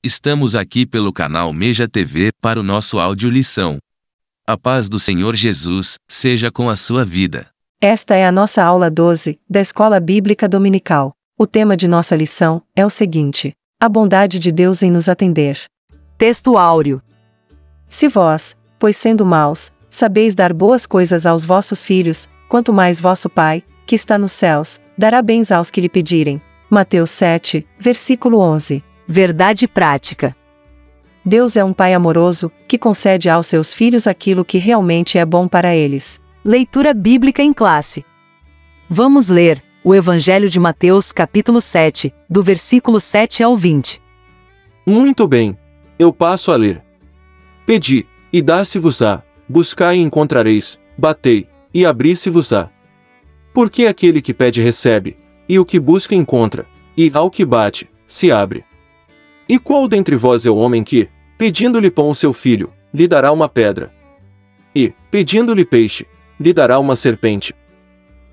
Estamos aqui pelo canal Meja TV para o nosso áudio lição. A paz do Senhor Jesus seja com a sua vida. Esta é a nossa aula 12, da Escola Bíblica Dominical. O tema de nossa lição é o seguinte: a bondade de Deus em nos atender. Texto áureo. Se vós, pois sendo maus, sabeis dar boas coisas aos vossos filhos, quanto mais vosso Pai, que está nos céus, dará bens aos que lhe pedirem. Mateus 7, versículo 11. Verdade prática. Deus é um Pai amoroso, que concede aos seus filhos aquilo que realmente é bom para eles. Leitura bíblica em classe. Vamos ler o Evangelho de Mateus, capítulo 7, do versículo 7 ao 20. Muito bem, eu passo a ler. Pedi, e dar-se-vos-á, buscai e encontrareis, batei, e abrir-se-vos-á. Porque aquele que pede recebe, e o que busca encontra, e ao que bate, se abre. E qual dentre vós é o homem que, pedindo-lhe pão ao seu filho, lhe dará uma pedra? E, pedindo-lhe peixe, lhe dará uma serpente?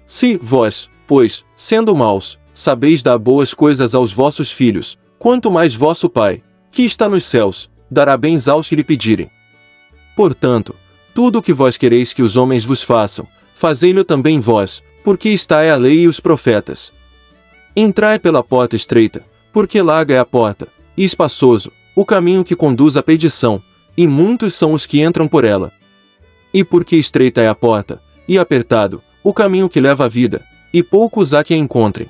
Se vós, pois, sendo maus, sabeis dar boas coisas aos vossos filhos, quanto mais vosso Pai, que está nos céus, dará bens aos que lhe pedirem. Portanto, tudo o que vós quereis que os homens vos façam, fazei-lo também vós, porque está é a lei e os profetas. Entrai pela porta estreita, porque larga é a porta, e espaçoso, o caminho que conduz à perdição, e muitos são os que entram por ela. E porque estreita é a porta, e apertado, o caminho que leva à vida, e poucos há que a encontrem.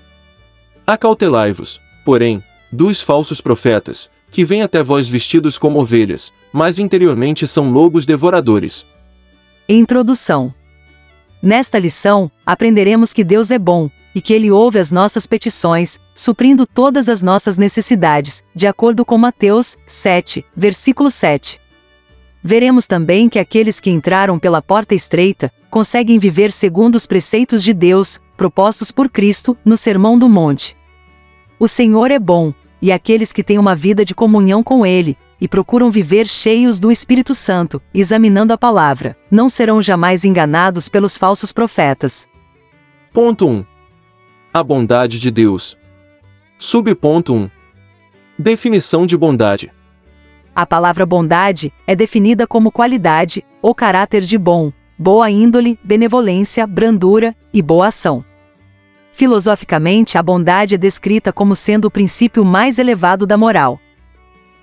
Acautelai-vos, porém, dos falsos profetas, que vêm até vós vestidos como ovelhas, mas interiormente são lobos devoradores. Introdução. Nesta lição, aprenderemos que Deus é bom, e que Ele ouve as nossas petições, suprindo todas as nossas necessidades, de acordo com Mateus 7, versículo 7. Veremos também que aqueles que entraram pela porta estreita, conseguem viver segundo os preceitos de Deus, propostos por Cristo, no Sermão do Monte. O Senhor é bom, e aqueles que têm uma vida de comunhão com Ele, e procuram viver cheios do Espírito Santo, examinando a palavra, não serão jamais enganados pelos falsos profetas. Ponto 1. A bondade de Deus. Subponto 1. Definição de bondade. A palavra bondade é definida como qualidade, ou caráter de bom, boa índole, benevolência, brandura e boa ação. Filosoficamente, a bondade é descrita como sendo o princípio mais elevado da moral.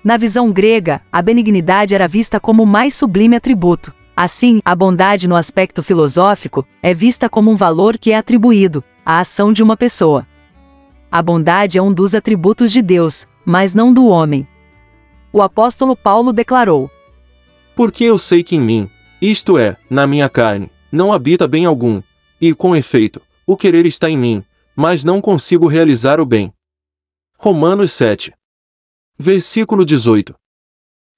Na visão grega, a benignidade era vista como o mais sublime atributo. Assim, a bondade no aspecto filosófico é vista como um valor que é atribuído à ação de uma pessoa. A bondade é um dos atributos de Deus, mas não do homem. O apóstolo Paulo declarou: Porque eu sei que em mim, isto é, na minha carne, não habita bem algum, e, com efeito, o querer está em mim, mas não consigo realizar o bem. Romanos 7. Versículo 18.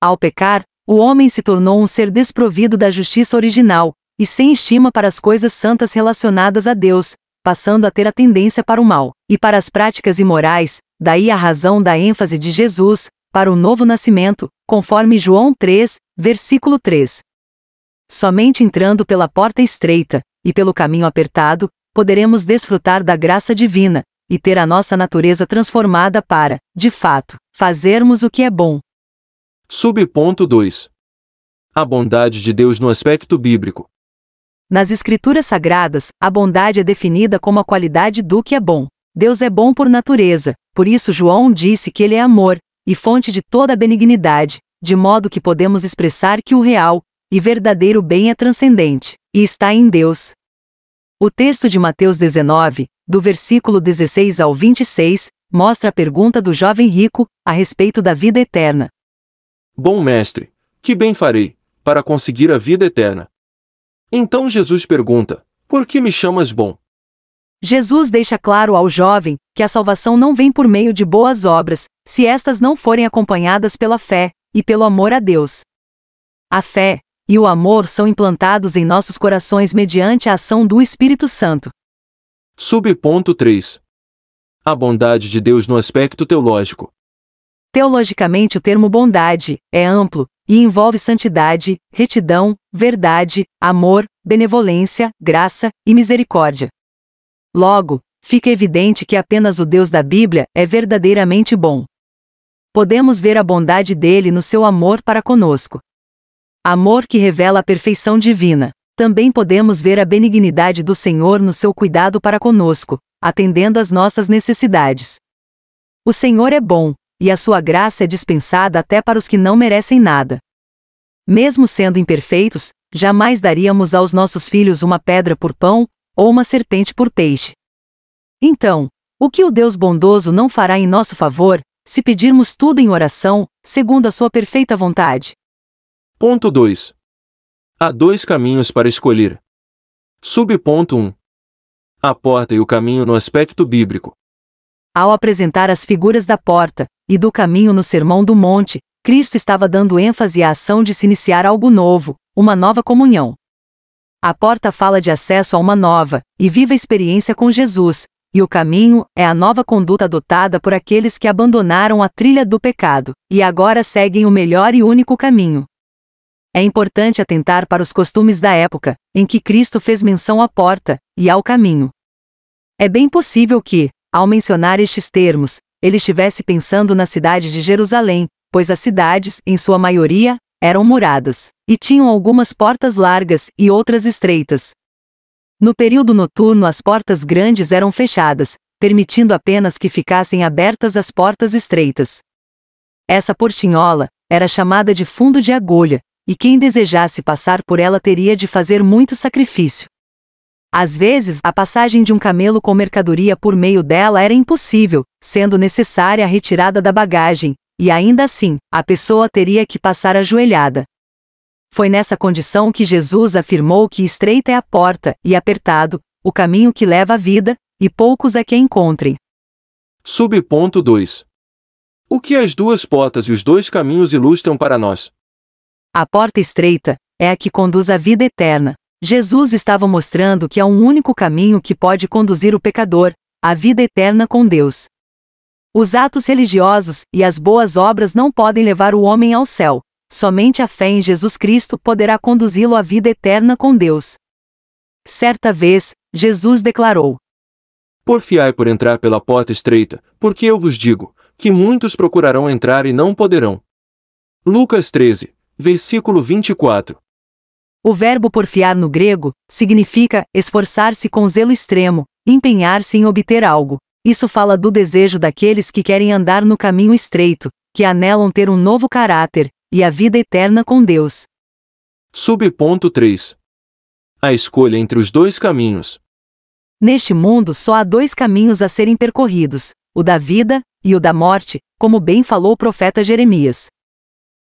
Ao pecar, o homem se tornou um ser desprovido da justiça original, e sem estima para as coisas santas relacionadas a Deus, passando a ter a tendência para o mal, e para as práticas imorais, daí a razão da ênfase de Jesus, para o novo nascimento, conforme João 3, versículo 3. Somente entrando pela porta estreita, e pelo caminho apertado, poderemos desfrutar da graça divina, e ter a nossa natureza transformada para, de fato, fazermos o que é bom. Subponto 2. A bondade de Deus no aspecto bíblico. Nas Escrituras Sagradas, a bondade é definida como a qualidade do que é bom. Deus é bom por natureza, por isso João disse que Ele é amor, e fonte de toda a benignidade, de modo que podemos expressar que o real e verdadeiro bem é transcendente, e está em Deus. O texto de Mateus 19, do versículo 16 ao 26, mostra a pergunta do jovem rico, a respeito da vida eterna. Bom mestre, que bem farei, para conseguir a vida eterna? Então Jesus pergunta: Por que me chamas bom? Jesus deixa claro ao jovem que a salvação não vem por meio de boas obras, se estas não forem acompanhadas pela fé e pelo amor a Deus. A fé e o amor são implantados em nossos corações mediante a ação do Espírito Santo. Subponto 3. A bondade de Deus no aspecto teológico. Teologicamente, o termo bondade é amplo e envolve santidade, retidão, verdade, amor, benevolência, graça e misericórdia. Logo, fica evidente que apenas o Deus da Bíblia é verdadeiramente bom. podemos ver a bondade dele no seu amor para conosco. Amor que revela a perfeição divina. Também podemos ver a benignidade do Senhor no seu cuidado para conosco, atendendo às nossas necessidades. O Senhor é bom, e a sua graça é dispensada até para os que não merecem nada. Mesmo sendo imperfeitos, jamais daríamos aos nossos filhos uma pedra por pão, ou uma serpente por peixe. Então, o que o Deus bondoso não fará em nosso favor, se pedirmos tudo em oração, segundo a sua perfeita vontade? Ponto 2. Há dois caminhos para escolher. Subponto 1. A porta e o caminho no aspecto bíblico. Ao apresentar as figuras da porta e do caminho no Sermão do Monte, Cristo estava dando ênfase à ação de se iniciar algo novo, uma nova comunhão. A porta fala de acesso a uma nova e viva experiência com Jesus, e o caminho é a nova conduta adotada por aqueles que abandonaram a trilha do pecado e agora seguem o melhor e único caminho. É importante atentar para os costumes da época, em que Cristo fez menção à porta e ao caminho. É bem possível que, ao mencionar estes termos, ele estivesse pensando na cidade de Jerusalém, pois as cidades, em sua maioria, eram muradas, e tinham algumas portas largas e outras estreitas. No período noturno as portas grandes eram fechadas, permitindo apenas que ficassem abertas as portas estreitas. Essa portinhola era chamada de fundo de agulha, e quem desejasse passar por ela teria de fazer muito sacrifício. Às vezes, a passagem de um camelo com mercadoria por meio dela era impossível, sendo necessária a retirada da bagagem, e ainda assim, a pessoa teria que passar ajoelhada. Foi nessa condição que Jesus afirmou que estreita é a porta, e apertado, o caminho que leva à vida, e poucos é que a encontrem. Subponto 2. O que as duas portas e os dois caminhos ilustram para nós? A porta estreita é a que conduz à vida eterna. Jesus estava mostrando que há um único caminho que pode conduzir o pecador, à vida eterna com Deus. Os atos religiosos e as boas obras não podem levar o homem ao céu. Somente a fé em Jesus Cristo poderá conduzi-lo à vida eterna com Deus. Certa vez, Jesus declarou: Porfiai por entrar pela porta estreita, porque eu vos digo, que muitos procurarão entrar e não poderão. Lucas 13, versículo 24. O verbo porfiar no grego significa esforçar-se com zelo extremo, empenhar-se em obter algo. Isso fala do desejo daqueles que querem andar no caminho estreito, que anelam ter um novo caráter e a vida eterna com Deus. Subponto 3. A escolha entre os dois caminhos. Neste mundo só há dois caminhos a serem percorridos, o da vida e o da morte, como bem falou o profeta Jeremias.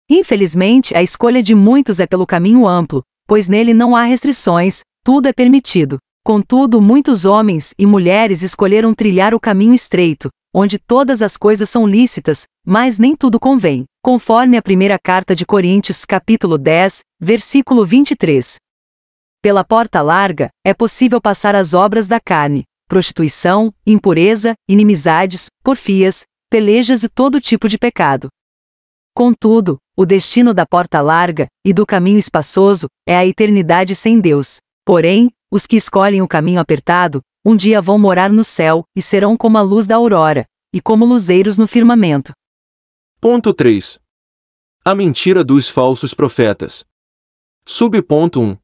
Infelizmente, a escolha de muitos é pelo caminho amplo, pois nele não há restrições, tudo é permitido. Contudo, muitos homens e mulheres escolheram trilhar o caminho estreito, onde todas as coisas são lícitas, mas nem tudo convém, conforme a primeira carta de Coríntios, capítulo 10, versículo 23. Pela porta larga, é possível passar as obras da carne, prostituição, impureza, inimizades, porfias, pelejas e todo tipo de pecado. Contudo, o destino da porta larga e do caminho espaçoso é a eternidade sem Deus. Porém, os que escolhem o caminho apertado, um dia vão morar no céu e serão como a luz da aurora, e como luzeiros no firmamento. Ponto 3. A mentira dos falsos profetas. Subponto 1.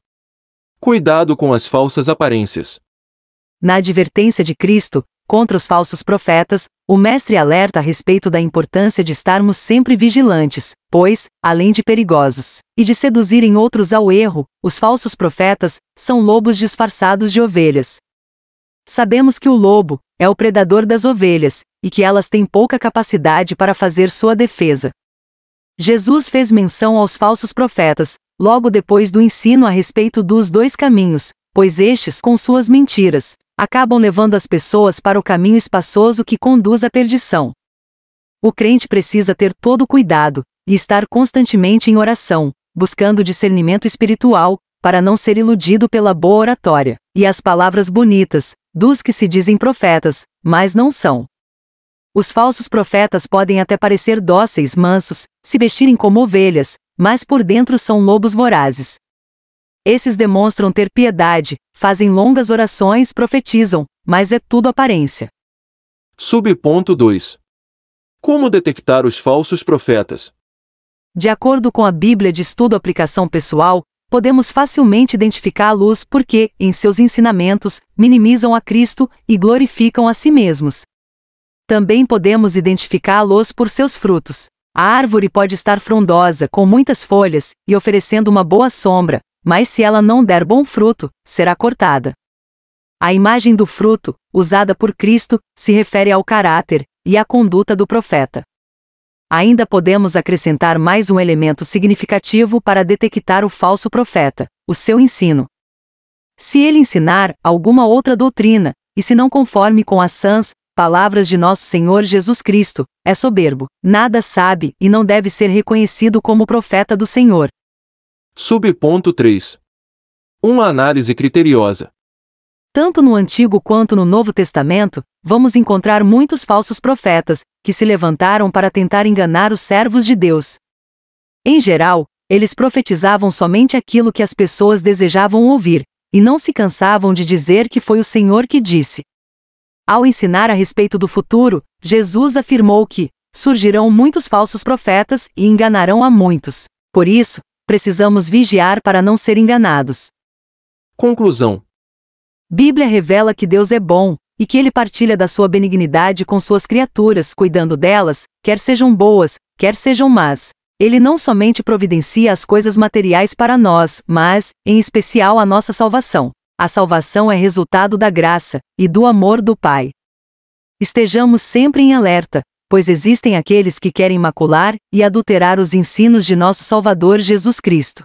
Cuidado com as falsas aparências. Na advertência de Cristo contra os falsos profetas, o Mestre alerta a respeito da importância de estarmos sempre vigilantes, pois, além de perigosos, e de seduzirem outros ao erro, os falsos profetas são lobos disfarçados de ovelhas. Sabemos que o lobo é o predador das ovelhas, e que elas têm pouca capacidade para fazer sua defesa. Jesus fez menção aos falsos profetas, logo depois do ensino a respeito dos dois caminhos, pois estes, com suas mentiras, acabam levando as pessoas para o caminho espaçoso que conduz à perdição. O crente precisa ter todo o cuidado, e estar constantemente em oração, buscando discernimento espiritual, para não ser iludido pela boa oratória, e as palavras bonitas, dos que se dizem profetas, mas não são. Os falsos profetas podem até parecer dóceis, mansos, se vestirem como ovelhas, mas por dentro são lobos vorazes. Esses demonstram ter piedade, fazem longas orações, profetizam, mas é tudo aparência. Subponto 2. Como detectar os falsos profetas? De acordo com a Bíblia de Estudo Aplicação Pessoal, podemos facilmente identificá-los porque, em seus ensinamentos, minimizam a Cristo e glorificam a si mesmos. Também podemos identificá-los por seus frutos. A árvore pode estar frondosa, com muitas folhas, e oferecendo uma boa sombra, mas se ela não der bom fruto, será cortada. A imagem do fruto, usada por Cristo, se refere ao caráter e à conduta do profeta. Ainda podemos acrescentar mais um elemento significativo para detectar o falso profeta: o seu ensino. Se ele ensinar alguma outra doutrina, e se não conforme com as sãs palavras de nosso Senhor Jesus Cristo, é soberbo, nada sabe e não deve ser reconhecido como profeta do Senhor. Subponto 3. Uma análise criteriosa. Tanto no Antigo quanto no Novo Testamento, vamos encontrar muitos falsos profetas, que se levantaram para tentar enganar os servos de Deus. Em geral, eles profetizavam somente aquilo que as pessoas desejavam ouvir, e não se cansavam de dizer que foi o Senhor que disse. Ao ensinar a respeito do futuro, Jesus afirmou que surgirão muitos falsos profetas e enganarão a muitos. Por isso, precisamos vigiar para não ser enganados. Conclusão. Bíblia revela que Deus é bom, e que Ele partilha da sua benignidade com suas criaturas, cuidando delas, quer sejam boas, quer sejam más. Ele não somente providencia as coisas materiais para nós, mas, em especial, a nossa salvação. A salvação é resultado da graça e do amor do Pai. Estejamos sempre em alerta, pois existem aqueles que querem macular e adulterar os ensinos de nosso Salvador Jesus Cristo.